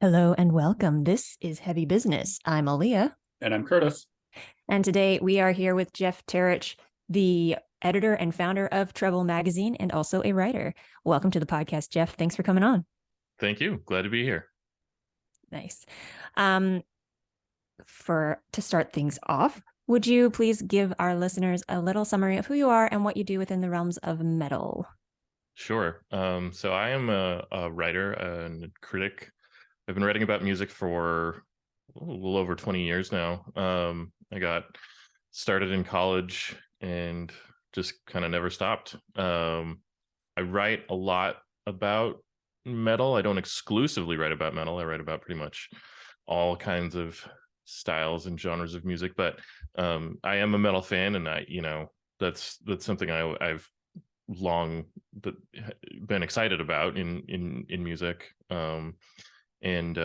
Hello and welcome. This is Heavy Business. I'm Aaliyah. And I'm Curtis. And today we are here with Jeff Terich, the editor and founder of Treble magazine and also a writer. Welcome to the podcast, Jeff. Thanks for coming on. Thank you. Glad to be here. Nice. To start things off, would you please give our listeners a little summary of who you are and what you do within the realms of metal? Sure. So I am a writer and a critic. I've been writing about music for a little over 20 years now. I got started in college and just kind of never stopped. I write a lot about metal. I don't exclusively write about metal. I write about pretty much all kinds of styles and genres of music, but I am a metal fan, and that's something I've long been excited about in music. And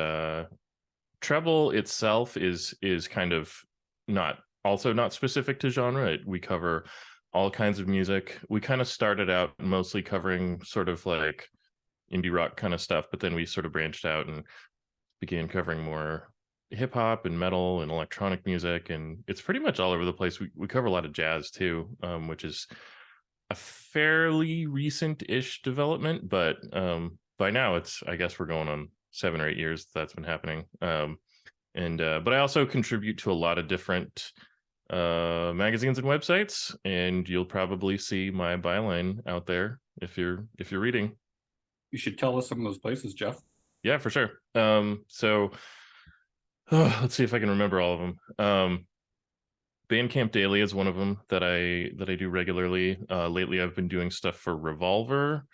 Treble itself is kind of not specific to genre. We cover all kinds of music. We kind of started out mostly covering sort of like indie rock kind of stuff, but then we sort of branched out and began covering more hip hop and metal and electronic music, and it's pretty much all over the place. We cover a lot of jazz too, which is a fairly recent-ish development, but by now I guess we're going on 7 or 8 years that's been happening. But I also contribute to a lot of different magazines and websites, and you'll probably see my byline out there if you're reading. You should tell us some of those places, Jeff. Yeah, for sure. Let's see if I can remember all of them. Bandcamp Daily is one of them that I do regularly. Lately, I've been doing stuff for Revolver.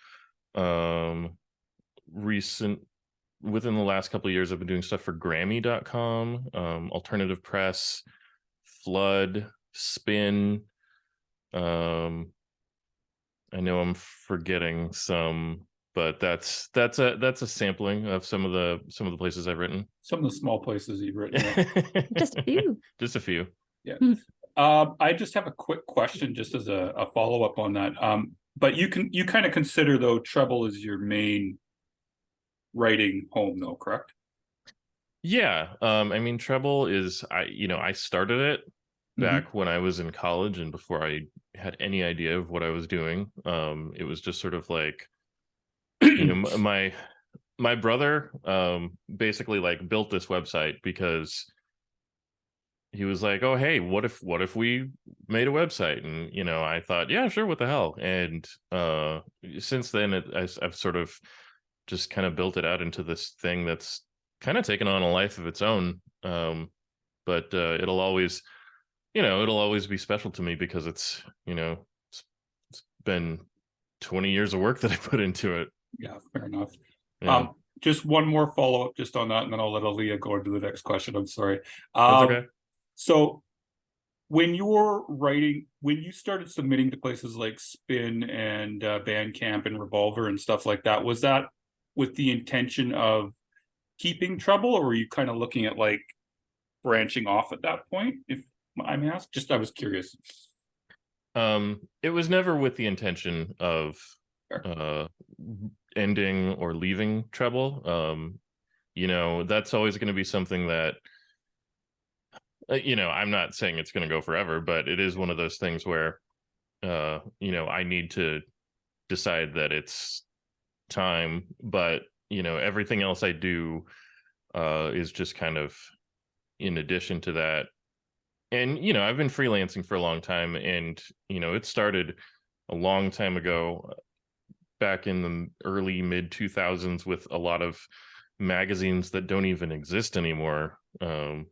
Within the last couple of years, I've been doing stuff for Grammy.com, Alternative Press, Flood, Spin. I know I'm forgetting some, but that's a sampling of some of the places I've written. Some of the small places you've written. Just a few. Just a few. Yeah. I just have a quick question, just as a follow up on that. But you kind of consider, though, Treble is your main writing home, though, correct? Yeah. I mean, Treble is I started it back when I was in college and before I had any idea of what I was doing. It was just sort of like, my brother basically like built this website because he was like, oh, hey, what if we made a website? And I thought, yeah, sure, what the hell. And since then I've sort of just kind of built it out into this thing that's kind of taken on a life of its own. But it'll always be special to me because it's been 20 years of work that I put into it. Yeah, fair enough. Yeah. Just one more follow up just on that, and then I'll let Aaliyah go into the next question. I'm sorry. That's okay. So when you started submitting to places like Spin and Bandcamp and Revolver and stuff like that, was that with the intention of keeping Treble, or were you kind of looking at like branching off at that point, if I'm asked? Just, I was curious. It was never with the intention of ending or leaving Treble. That's always going to be something that I'm not saying it's going to go forever, but it is one of those things where I need to decide that it's time, but everything else I do is just kind of in addition to that. And I've been freelancing for a long time, and it started a long time ago, back in the early mid 2000s, with a lot of magazines that don't even exist anymore. I'm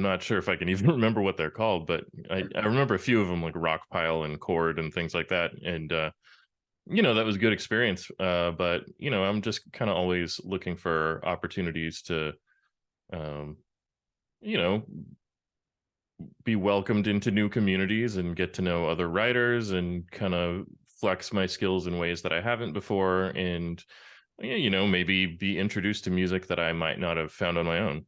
not sure if I can even remember what they're called, but I remember a few of them, like Rockpile and Chord and things like that. And that was a good experience. But I'm just kind of always looking for opportunities to be welcomed into new communities and get to know other writers and kind of flex my skills in ways that I haven't before, and maybe be introduced to music that I might not have found on my own.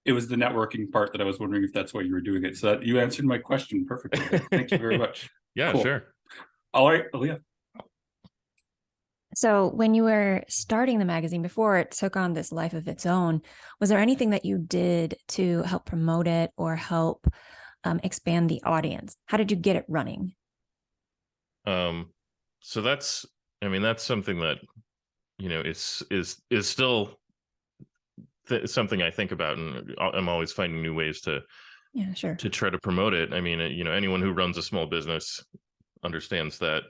It was the networking part that I was wondering if that's why you were doing it. So that you answered my question perfectly. Thank you very much. Yeah, cool. Sure. All right, Aaliyah. So when you were starting the magazine before it took on this life of its own, was there anything that you did to help promote it or help expand the audience? How did you get it running? So that's, I mean, that's something that, is still something I think about, and I'm always finding new ways Yeah, sure. to try to promote it. I mean, anyone who runs a small business understands that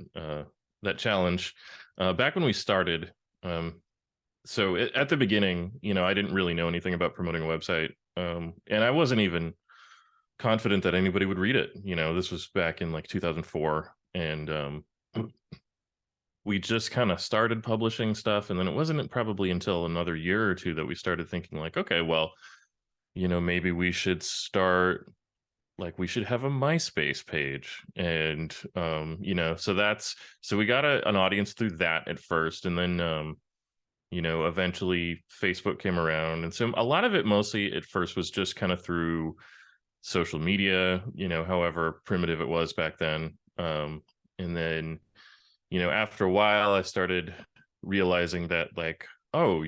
that challenge. Back when we started, at the beginning, I didn't really know anything about promoting a website, and I wasn't even confident that anybody would read it. This was back in like 2004, and we just kind of started publishing stuff, and then it wasn't probably until another year or two that we started thinking like, okay, well, maybe we should start, like, we should have a MySpace page. And so we got an audience through that at first, and then eventually Facebook came around. And so a lot of it mostly at first was just kind of through social media, however primitive it was back then. And then after a while I started realizing that, like, oh,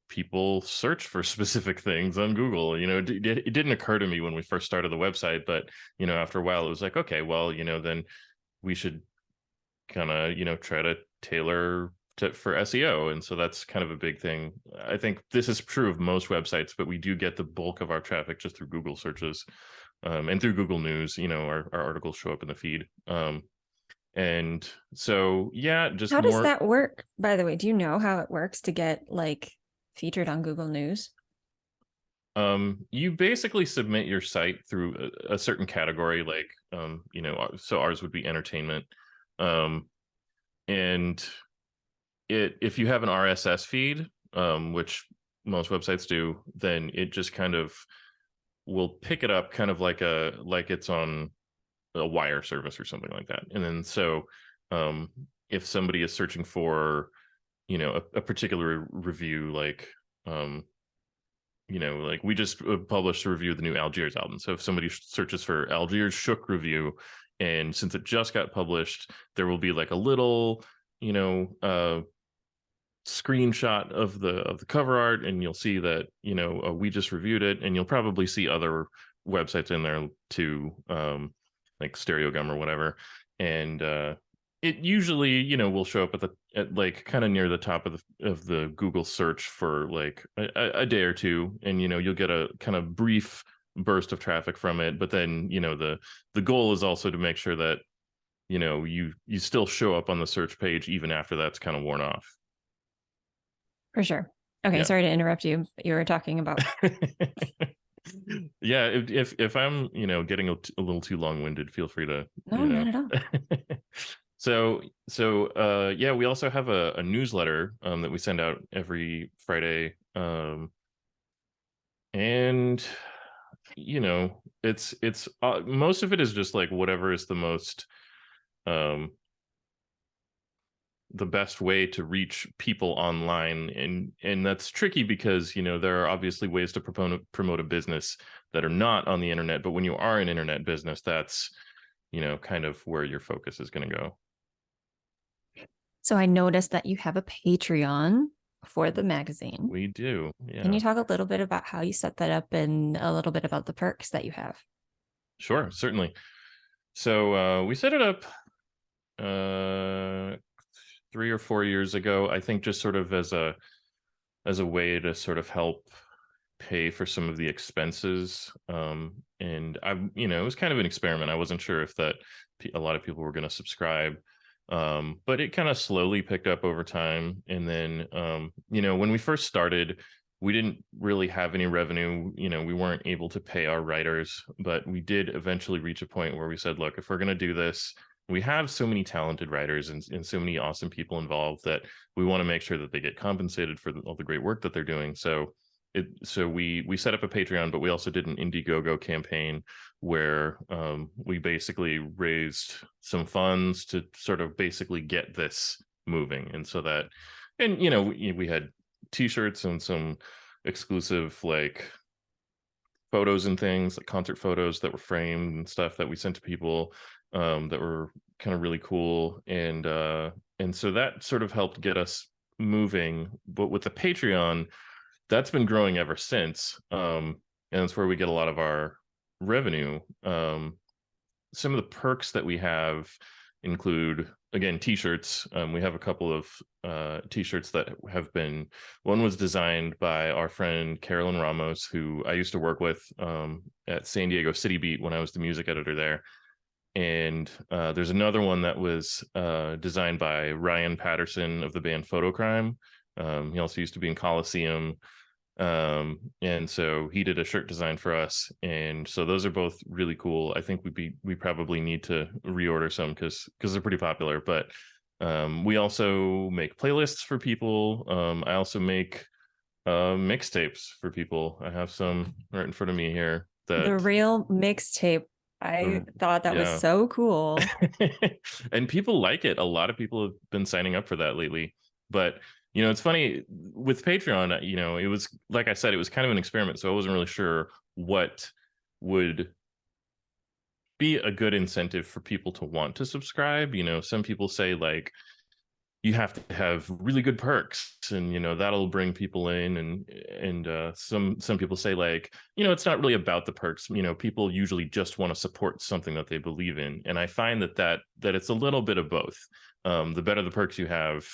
people search for specific things on Google. It didn't occur to me when we first started the website, but after a while it was like, okay, well, then we should kind of try to tailor for SEO. And so that's kind of a big thing. I think this is true of most websites, but we do get the bulk of our traffic just through Google searches, and through Google News. Our articles show up in the feed. And so, yeah, just How does more. that work, by the way? Do you know how it works to get like featured on Google News? You basically submit your site through a certain category, like, so ours would be entertainment. And if you have an RSS feed, which most websites do, then it just kind of will pick it up kind of like it's on a wire service or something like that. And then so if somebody is searching for a particular review, like like we just published a review of the new Algiers album. So if somebody searches for Algiers Shook review, and since it just got published, there will be like a little screenshot of the cover art, and you'll see that we just reviewed it. And you'll probably see other websites in there too, like Stereo Gum or whatever. And it usually will show up at like kind of near the top of the Google search for like a day or two, and you'll get a kind of brief burst of traffic from it. But then the goal is also to make sure that you still show up on the search page even after that's kind of worn off. For sure. Okay, Yeah. sorry to interrupt you. You were talking about. Yeah, if I'm getting a little too long-winded, feel free to. No, not at all. So yeah, we also have a newsletter that we send out every Friday, and it's most of it is just like whatever is the most the best way to reach people online. And that's tricky because there are obviously ways to promote a business that are not on the internet, but when you are an internet business, that's kind of where your focus is going to go. So I noticed that you have a Patreon for the magazine. We do. Yeah. Can you talk a little bit about how you set that up and a little bit about the perks that you have? Sure, certainly. So we set it up 3 or 4 years ago, I think, just sort of as a way to sort of help pay for some of the expenses. And it was kind of an experiment. I wasn't sure if that a lot of people were going to subscribe. But it kind of slowly picked up over time. And then, when we first started, we didn't really have any revenue. We weren't able to pay our writers, but we did eventually reach a point where we said, look, if we're going to do this, we have so many talented writers and so many awesome people involved that we want to make sure that they get compensated for all the great work that they're doing. So we set up a Patreon, but we also did an Indiegogo campaign where we basically raised some funds to sort of basically get this moving. And so that, and we had t-shirts and some exclusive like photos and things, like concert photos that were framed and stuff that we sent to people that were kind of really cool. And And so that sort of helped get us moving. But with the Patreon, that's been growing ever since. And it's where we get a lot of our revenue. Some of the perks that we have include, again, t-shirts. We have a couple of t-shirts that have been, one was designed by our friend Carolyn Ramos, who I used to work with at San Diego City Beat when I was the music editor there. And there's another one that was designed by Ryan Patterson of the band Photocrime. He also used to be in Coliseum. And so he did a shirt design for us. And so those are both really cool. I think we probably need to reorder some because they're pretty popular. But we also make playlists for people. I also make mixtapes for people. I have some right in front of me here. The real mixtape. I thought that was yeah. so cool. And people like it. A lot of people have been signing up for that lately. But, you know, it's funny with Patreon, you know, it was, like I said, it was kind of an experiment. So I wasn't really sure what would be a good incentive for people to want to subscribe. You know, some people say like, you have to have really good perks and, you know, that'll bring people in. And some people say like, you know, it's not really about the perks. You know, people usually just want to support something that they believe in. And I find that it's a little bit of both. The better the perks you have,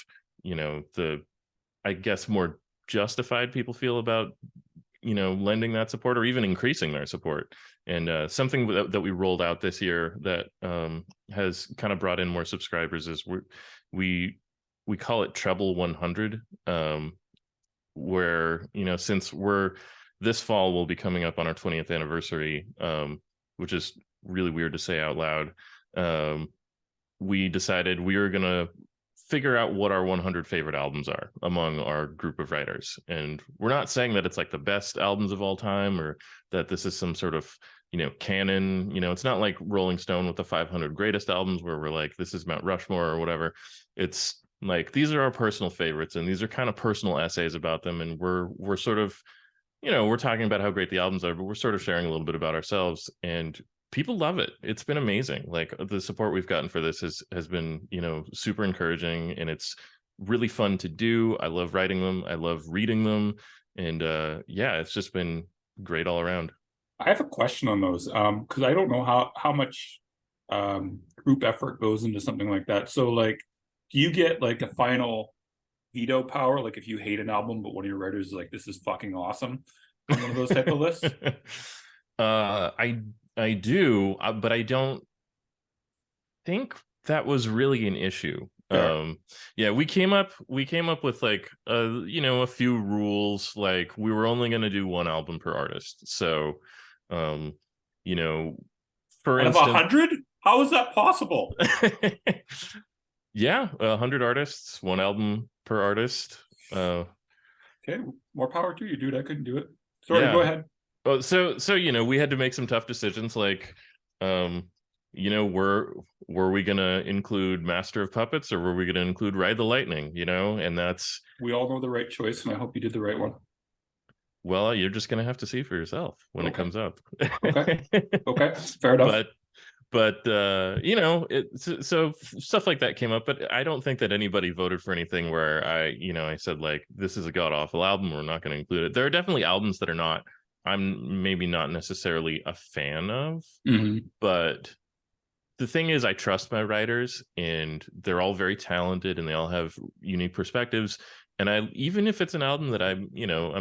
you know, the, I guess, more justified people feel about, you know, lending that support or even increasing their support. And something that we rolled out this year that has kind of brought in more subscribers is we call it Treble 100, where, you know, since this fall we'll be coming up on our 20th anniversary, which is really weird to say out loud. We decided we were gonna figure out what our 100 favorite albums are among our group of writers. And we're not saying that it's like the best albums of all time or that this is some sort of, you know, canon. You know, it's not like Rolling Stone with the 500 greatest albums where we're like, this is Mount Rushmore or whatever. It's like, these are our personal favorites and these are kind of personal essays about them. And we're sort of, you know, we're talking about how great the albums are, but we're sort of sharing a little bit about ourselves, and people love it. It's been amazing. Like, the support we've gotten for this has been, you know, super encouraging, and it's really fun to do. I love writing them. I love reading them. And yeah, it's just been great all around. I have a question on those, because I don't know how much group effort goes into something like that. So like, do you get like a final veto power, like if you hate an album but one of your writers is like, this is fucking awesome, on one of those type of lists? I do, but I don't think that was really an issue. Yeah, we came up with like you know, a few rules. Like, we were only going to do one album per artist. So you know, for instance, 100, how is that possible? Yeah, 100 artists, one album per artist. Okay, more power to you, dude. I couldn't do it. Sorry, yeah. Go ahead. Oh, so you know, we had to make some tough decisions, like you know, were we gonna include Master of Puppets or were we gonna include Ride the Lightning, you know? And that's, we all know the right choice, and I hope you did the right one. Well, you're just gonna have to see for yourself when it comes up. Okay. Fair enough. But you know, so stuff like that came up, but I don't think that anybody voted for anything where I said like, this is a god awful album, we're not going to include it. There are definitely albums that I'm maybe not necessarily a fan of, but the thing is, I trust my writers, and they're all very talented, and they all have unique perspectives. And even if it's an album that I'm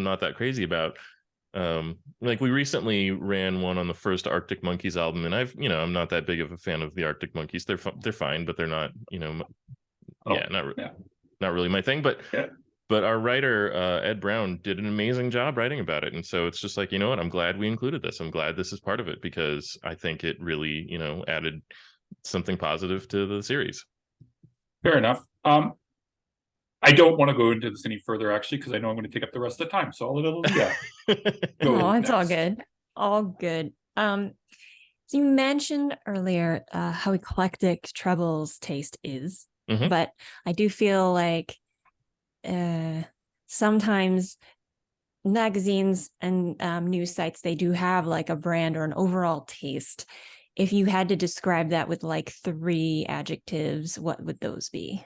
not that crazy about, like, we recently ran one on the first Arctic Monkeys album, and I'm not that big of a fan of the Arctic Monkeys. They're fine, but they're not, not really my thing. But our writer, Ed Brown, did an amazing job writing about it. And so it's just like, you know what, I'm glad we included this. I'm glad this is part of it, because I think it really, added something positive to the series. Fair enough. I don't want to go into this any further, actually, because I know I'm going to take up the rest of the time. So I'll let Aaliyah go. Oh, it's all good. All good. So you mentioned earlier how eclectic Treble's taste is, but I do feel like sometimes magazines and news sites, they do have like a brand or an overall taste. If you had to describe that with like 3 adjectives, what would those be?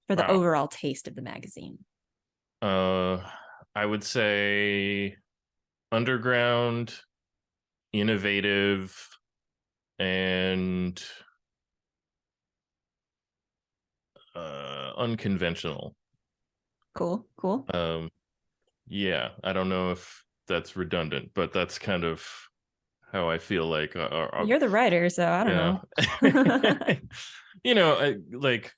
for the Wow. overall taste of the magazine? I would say underground, innovative, and unconventional. Cool. Yeah, I don't know if that's redundant, but that's kind of how I feel like You're the writer, so I don't yeah. know. Like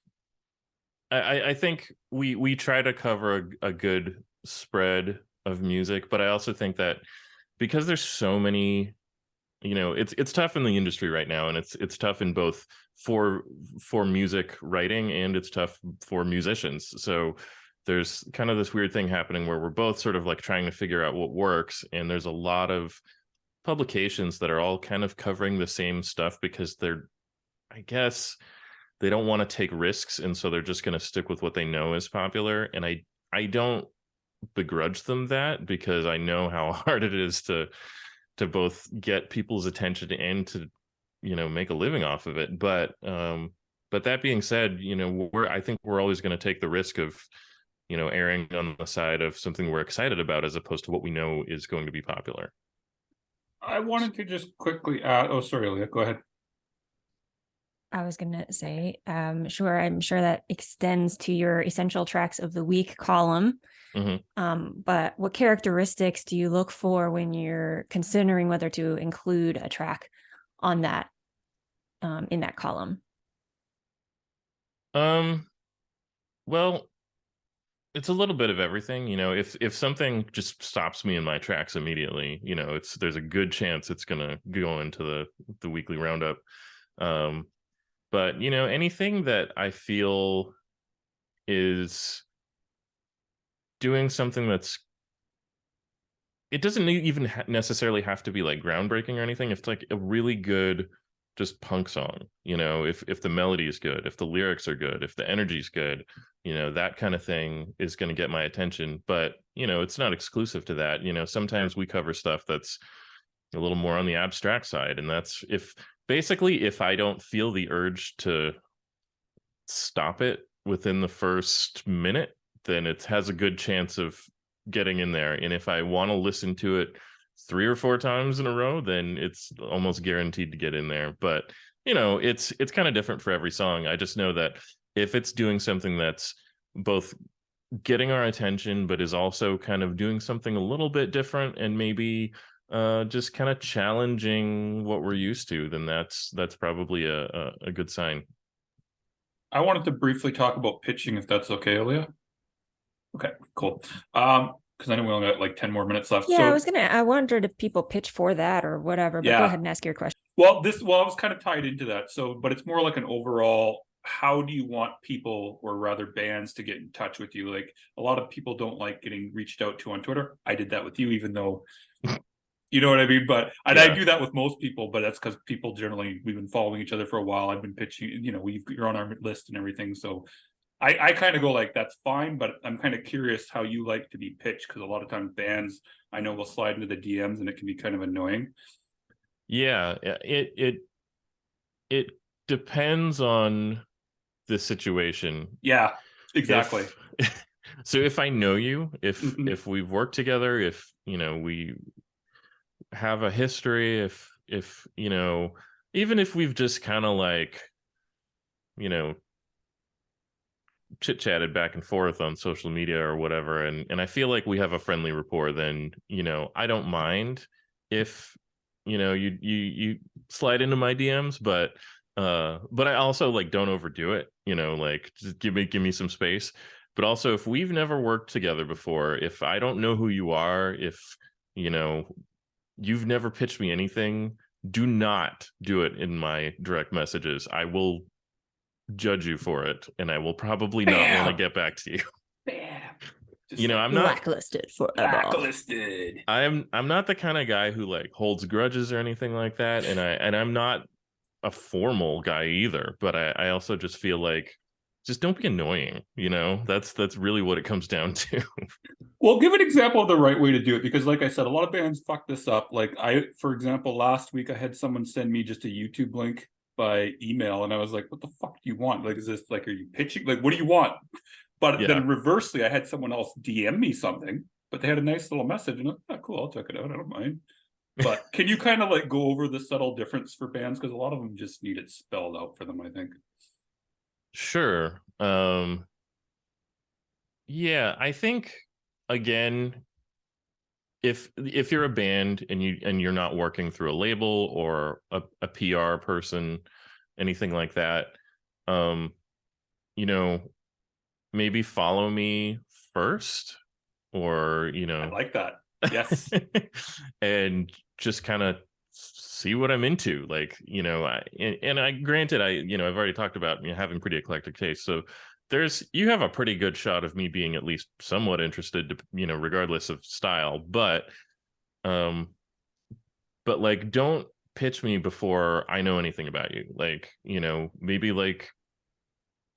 I think we try to cover a good spread of music, but I also think that because there's so many, it's tough in the industry right now, and it's tough in both for music writing, and it's tough for musicians. So there's kind of this weird thing happening where we're both sort of like trying to figure out what works, and there's a lot of publications that are all kind of covering the same stuff because I guess they don't want to take risks, and so they're just going to stick with what they know is popular. And I don't begrudge them that, because I know how hard it is to both get people's attention and to make a living off of it. But that being said, I think we're always going to take the risk of erring on the side of something we're excited about, as opposed to what we know is going to be popular. I wanted to just quickly add, oh, sorry, Leah, go ahead. I was going to say, sure, I'm sure that extends to your essential tracks of the week column. But what characteristics do you look for when you're considering whether to include a track on that, in that column? Well, it's a little bit of everything. If something just stops me in my tracks immediately, there's a good chance it's gonna go into the weekly roundup. But anything that I feel is doing something it doesn't even necessarily have to be like groundbreaking or anything. If it's like a really good just punk song, if the melody is good, if the lyrics are good, if the energy is good, that kind of thing is going to get my attention. But it's not exclusive to that. Sometimes we cover stuff that's a little more on the abstract side, and that's if I don't feel the urge to stop it within the first minute, then it has a good chance of getting in there. And if I want to listen to it 3 or 4 times in a row, then it's almost guaranteed to get in there. But it's kind of different for every song. I just know that if it's doing something that's both getting our attention, but is also kind of doing something a little bit different, and maybe just kind of challenging what we're used to, then that's probably a good sign. I wanted to briefly talk about pitching, if that's okay, Leah. Okay, cool. Because I know we only got like 10 more minutes left. Yeah, So I wondered if people pitch for that or whatever, but go ahead and ask your question. Well, I was kind of tied into that. So, but it's more like an overall, how do you want people, or rather bands, to get in touch with you? Like, a lot of people don't like getting reached out to on Twitter. I did that with you, even though, you know what I mean? But, and I do that with most people, but that's because people generally, we've been following each other for a while. I've been pitching, you're on our list and everything. So I kind of go like, that's fine, but I'm kind of curious how you like to be pitched, because a lot of times bands, I know, will slide into the DMs and it can be kind of annoying. Yeah, it depends on the situation. Yeah, exactly. So if I know you, Mhm. if we've worked together, if we have a history, if even if we've just kind of like chit chatted back and forth on social media or whatever, and I feel like we have a friendly rapport, then I don't mind if you slide into my DMs, but I also like don't overdo it, like just give me some space. But also, if we've never worked together before, if I don't know who you are, if you've never pitched me anything, do not do it in my direct messages. I will judge you for it, and I will probably not want to get back to you. Bam. I'm not blacklisted forever. Blacklisted. I'm not the kind of guy who like holds grudges or anything like that, and I'm not a formal guy either, but I also just feel like, just don't be annoying. That's really what it comes down to. Well, give an example of the right way to do it, because like I said, a lot of bands fuck this up. Like for example, last week I had someone send me just a YouTube link, by email, and I was like, what the fuck do you want? Like, is this like, are you pitching? Like, what do you want? But Yeah. then reversely, I had someone else DM me something, but they had a nice little message, and I'm like, oh, cool, I'll check it out. I don't mind. But can you kind of like go over the subtle difference for bands? Because a lot of them just need it spelled out for them, I think. Sure. Yeah, I think again, if you're a band and you're not working through a label or a PR person, anything like that, you know, maybe follow me first, or I like that. Yes. and just kind of see what I'm into. Like, and I granted, I've already talked about having pretty eclectic taste. So you have a pretty good shot of me being at least somewhat interested, to, regardless of style. But like, don't pitch me before I know anything about you. Like, maybe like,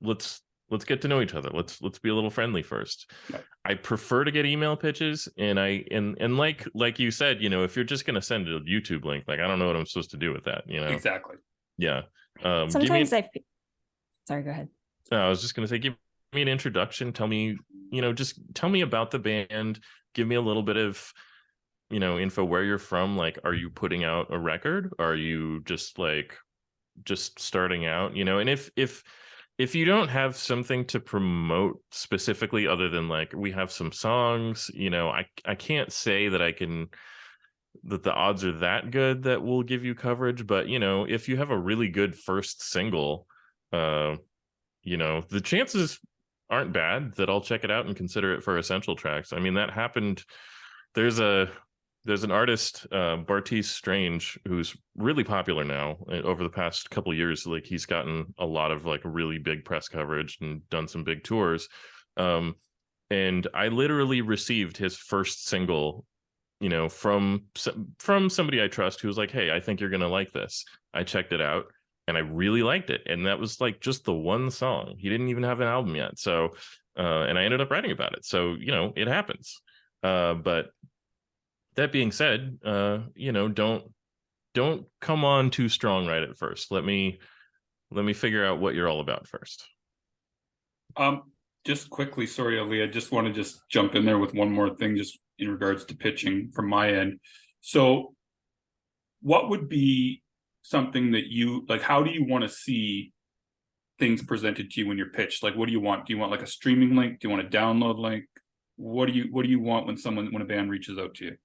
let's get to know each other. Let's be a little friendly first. Right. I prefer to get email pitches, and like you said, if you're just gonna send a YouTube link, like, I don't know what I'm supposed to do with that. Exactly. Yeah. Sometimes sorry, go ahead. I was just gonna say, give me an introduction. Tell me, just tell me about the band. Give me a little bit of, info, where you're from. Like, are you putting out a record? Are you just starting out? And if you don't have something to promote specifically, other than like, we have some songs, I can't say that that the odds are that good that we'll give you coverage. But, if you have a really good first single, the chances aren't bad that I'll check it out and consider it for essential tracks. I mean, that happened. There's an artist, Bartiz Strange, who's really popular now over the past couple of years. Like, he's gotten a lot of like really big press coverage and done some big tours. And I literally received his first single, from somebody I trust, who was like, hey, I think you're going to like this. I checked it out and I really liked it. And that was like just the one song. He didn't even have an album yet. So, and I ended up writing about it. So, it happens. But that being said, don't come on too strong right at first. Let me figure out what you're all about first. Just quickly, sorry, Ali, I just want to just jump in there with one more thing, just in regards to pitching from my end. So what would be something that you like? How do you want to see things presented to you when you're pitched? Like, what do you want? Do you want like a streaming link? Do you want a download link? What do you want when a band reaches out to you?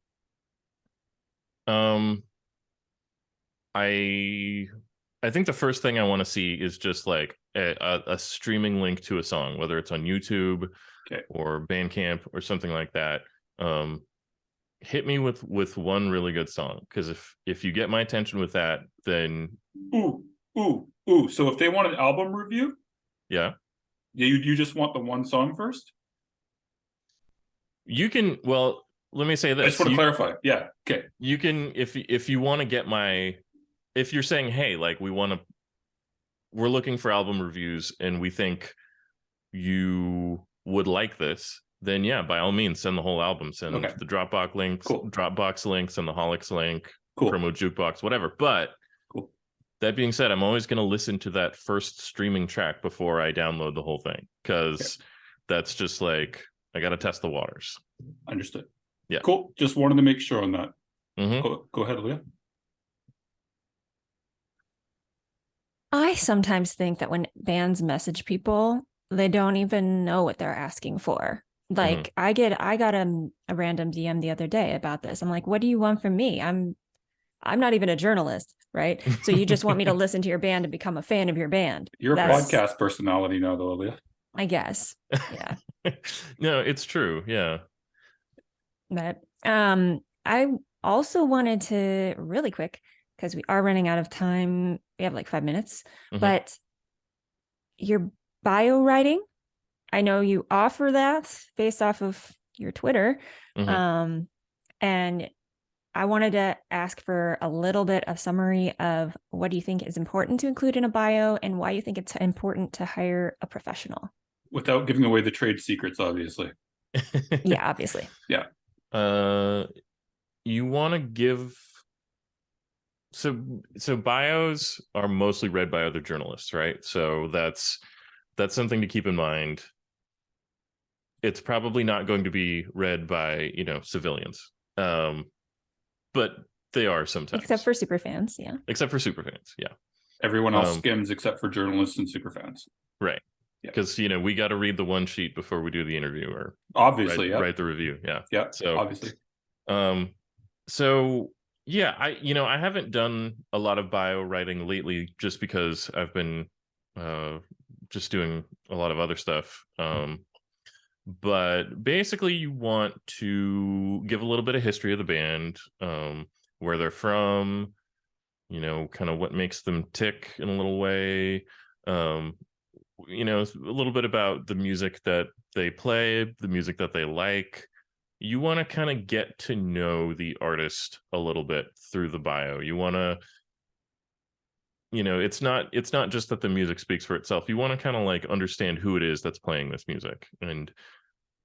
I think the first thing I want to see is just like a streaming link to a song, whether it's on YouTube, okay, or Bandcamp or something like that. Hit me with one really good song, because if you get my attention with that, then ooh. So if they want an album review, yeah, you just want the one song first? You can, well, let me say this. I just want to clarify. Yeah. Okay. You can, if you want to get if you're saying, hey, like, we're looking for album reviews and we think you would like this, then yeah, by all means, send the whole album. Send the Dropbox links, cool. and the Holics link, cool. Promo Jukebox, whatever. But cool. That being said, I'm always going to listen to that first streaming track before I download the whole thing, because that's just like, I got to test the waters. Understood. Yeah. Cool. Just wanted to make sure on that. Mm-hmm. Go ahead, Leah. I sometimes think that when bands message people, they don't even know what they're asking for. Like, I got a random DM the other day about this. I'm like, what do you want from me? I'm not even a journalist, right? So you just want me to listen to your band and become a fan of your band. You're a podcast personality now, though, Leah. I guess. Yeah. No, it's true. Yeah. But I also wanted to, really quick, because we are running out of time. We have like 5 minutes, but your bio writing, I know you offer that based off of your Twitter. And I wanted to ask for a little bit of summary of what do you think is important to include in a bio and why you think it's important to hire a professional. Without giving away the trade secrets, obviously. Yeah, obviously. Yeah. You want to give so bios are mostly read by other journalists, right? So that's something to keep in mind. It's probably not going to be read by, civilians. But they are sometimes. Except for super fans, yeah. Except for superfans, yeah. Everyone else skims except for journalists and superfans. Right. Yeah. Because, we got to read the one sheet before we do the interview, or obviously write the review. Yeah. Yeah. So obviously. So yeah, I haven't done a lot of bio writing lately just because I've been just doing a lot of other stuff. But basically you want to give a little bit of history of the band, where they're from, kind of what makes them tick in a little way. A little bit about the music that they play, the music that they like. You want to kind of get to know the artist a little bit through the bio. You want to, it's not just that the music speaks for itself. You want to kind of like understand who it is that's playing this music. And,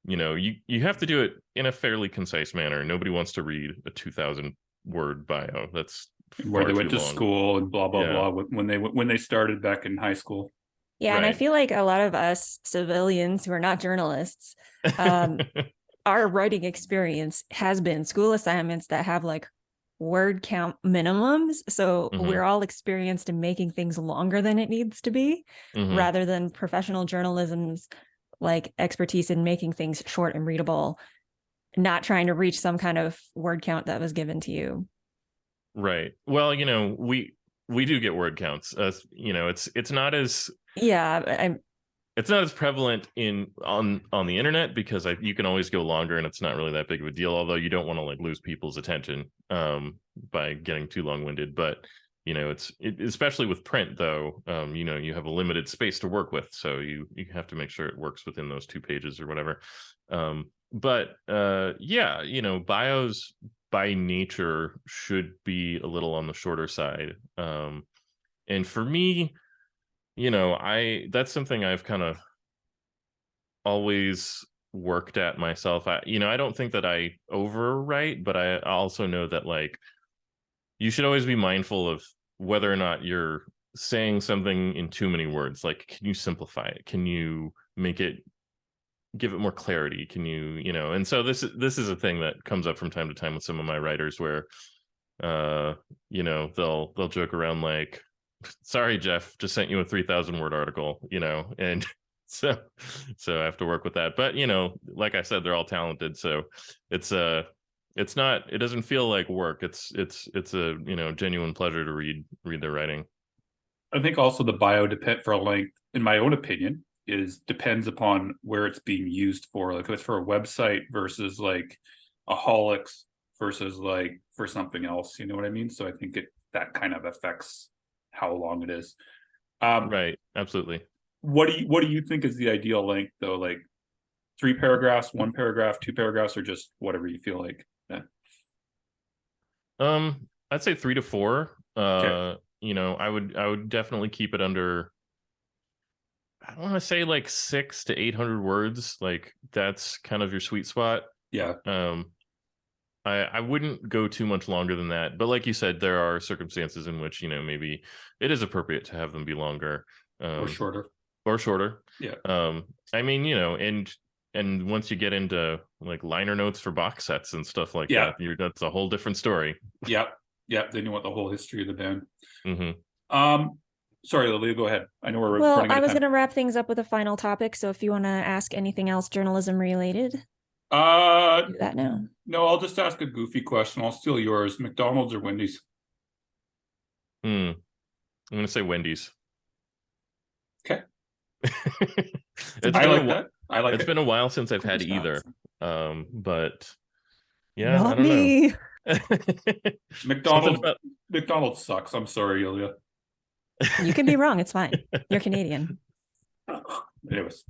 you have to do it in a fairly concise manner. Nobody wants to read a 2,000 word bio. That's where they went to long. school and blah, blah, blah, when they started back in high school. Yeah. Right. And I feel like a lot of us civilians who are not journalists, our writing experience has been school assignments that have like word count minimums. So we're all experienced in making things longer than it needs to be, rather than professional journalism's like expertise in making things short and readable, not trying to reach some kind of word count that was given to you. Right. Well, we do get word counts. It's not as it's not as prevalent on the internet, because you can always go longer and it's not really that big of a deal. Although you don't want to like lose people's attention by getting too long-winded. But especially with print though, you have a limited space to work with, so you have to make sure it works within those 2 pages or whatever. But bios by nature should be a little on the shorter side. And for me, that's something I've kind of always worked at myself. I don't think that I overwrite, but I also know that like you should always be mindful of whether or not you're saying something in too many words. Like, can you simplify it? Can you give it more clarity? Can you, and so this is a thing that comes up from time to time with some of my writers where, they'll joke around like, sorry, Jeff, just sent you a 3,000 word article, and so I have to work with that. But, like I said, they're all talented. So it doesn't feel like work. It's a, genuine pleasure to read their writing. I think also the bio for length, in my own opinion, depends upon where it's being used for. Like if it's for a website versus like a holics versus like for something else, you know what I mean? So I think that kind of affects how long it is. Right. Absolutely. What do you think is the ideal length though? Like 3 paragraphs, 1 paragraph, 2 paragraphs, or just whatever you feel like? Yeah. I'd say 3 to 4. Okay. I would definitely keep it under, I don't want to say like 600 to 800 words. Like that's kind of your sweet spot. Yeah. I wouldn't go too much longer than that. But like you said, there are circumstances in which, maybe it is appropriate to have them be longer. Or shorter. Yeah. I mean, and once you get into like liner notes for box sets and stuff like that, that's a whole different story. Yep. Then you want the whole history of the band. Mm-hmm. Sorry, Lilia, go ahead. I know we're well, running out of time. I was going to wrap things up with a final topic. So if you want to ask anything else journalism related, do that now. No, I'll just ask a goofy question. I'll steal yours. McDonald's or Wendy's? I'm going to say Wendy's. Okay. I like that. I like it's it. been a while since I've had either. But yeah, Not I don't me. know. McDonald's sucks. I'm sorry, Ilya. You can be wrong. It's fine. You're Canadian. Anyways,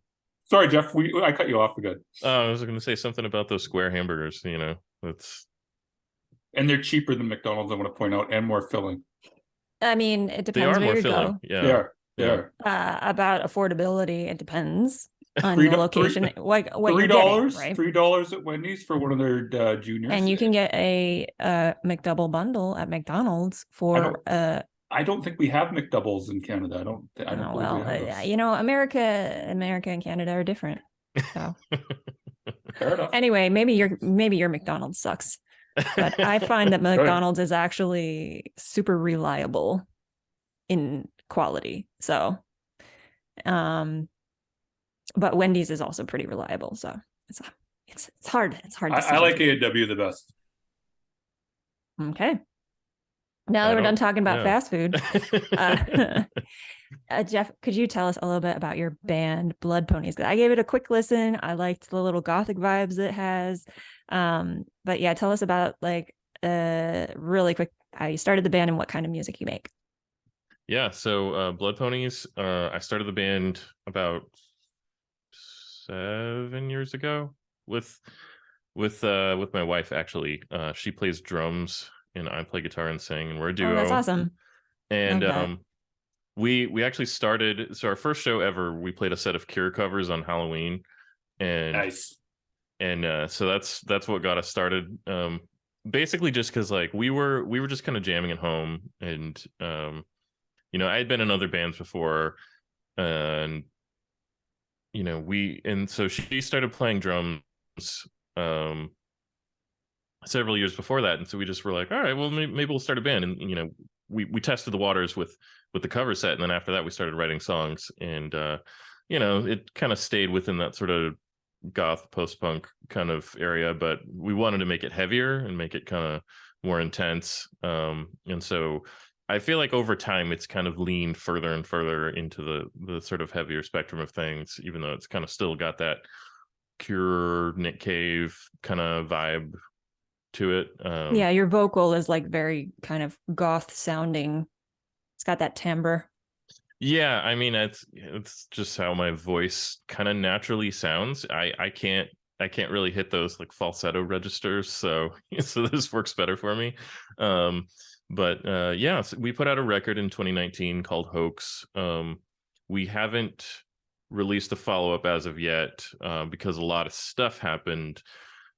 sorry, Jeff. I cut you off again. I was going to say something about those square hamburgers. And they're cheaper than McDonald's. I want to point out, and more filling. I mean, it depends. They are where more you filling. go. Yeah, they are. About affordability, it depends. on Three the do- three- location, like what you're getting, right? $3 at Wendy's for one of their juniors. And you can get a McDouble bundle at McDonald's for I don't think we have McDoubles in Canada. I don't oh, believe we well, have those. you know, America and Canada are different. So Fair enough. anyway, maybe your McDonald's sucks, but I find that McDonald's is actually super reliable in quality. So, but Wendy's is also pretty reliable. So it's hard. It's hard. I like A&W the best. Okay. Now that we're done talking about fast food, Jeff, could you tell us a little bit about your band Blood Ponies? I gave it a quick listen. I liked the little gothic vibes it has. But yeah, tell us about like really quick how you started the band and what kind of music you make. Yeah, so Blood Ponies, I started the band about 7 years ago with my wife actually. She plays drums and I play guitar and sing, and we're a duo. Oh, that's awesome. And we actually started, so our first show ever, we played a set of Cure covers on Halloween. And nice. And so that's what got us started. Basically just because like we were just kind of jamming at home, and you know, I had been in other bands before, and you know, so she started playing drums several years before that, and so we just were like, all right, well, maybe we'll start a band. And you know, we tested the waters with the cover set, and then after that we started writing songs. And you know, it kind of stayed within that sort of goth post-punk kind of area, but we wanted to make it heavier and make it kind of more intense. And so I feel like over time it's kind of leaned further and further into the sort of heavier spectrum of things, even though it's kind of still got that Cure, Nick Cave kind of vibe to it. Yeah, your vocal is like very kind of goth sounding. It's got that timbre. Yeah, I mean, it's just how my voice kind of naturally sounds. I can't really hit those like falsetto registers, so this works better for me. But yeah, so we put out a record in 2019 called Hoax. We haven't released a follow-up as of yet, because a lot of stuff happened.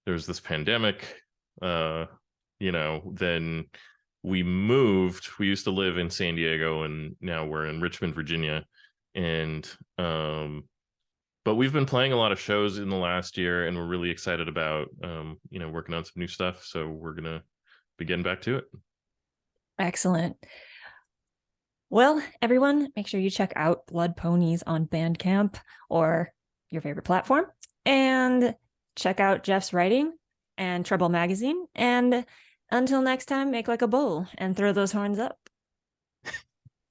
There was this pandemic, you know, then we moved. We used to live in San Diego, and now we're in Richmond, Virginia. And but we've been playing a lot of shows in the last year, and we're really excited about you know, working on some new stuff. So we're gonna be getting back to it. Excellent. Well, everyone, make sure you check out Blood Ponies on Bandcamp or your favorite platform, and check out Jeff's writing and Treble magazine. And until next time, make like a bull and throw those horns up.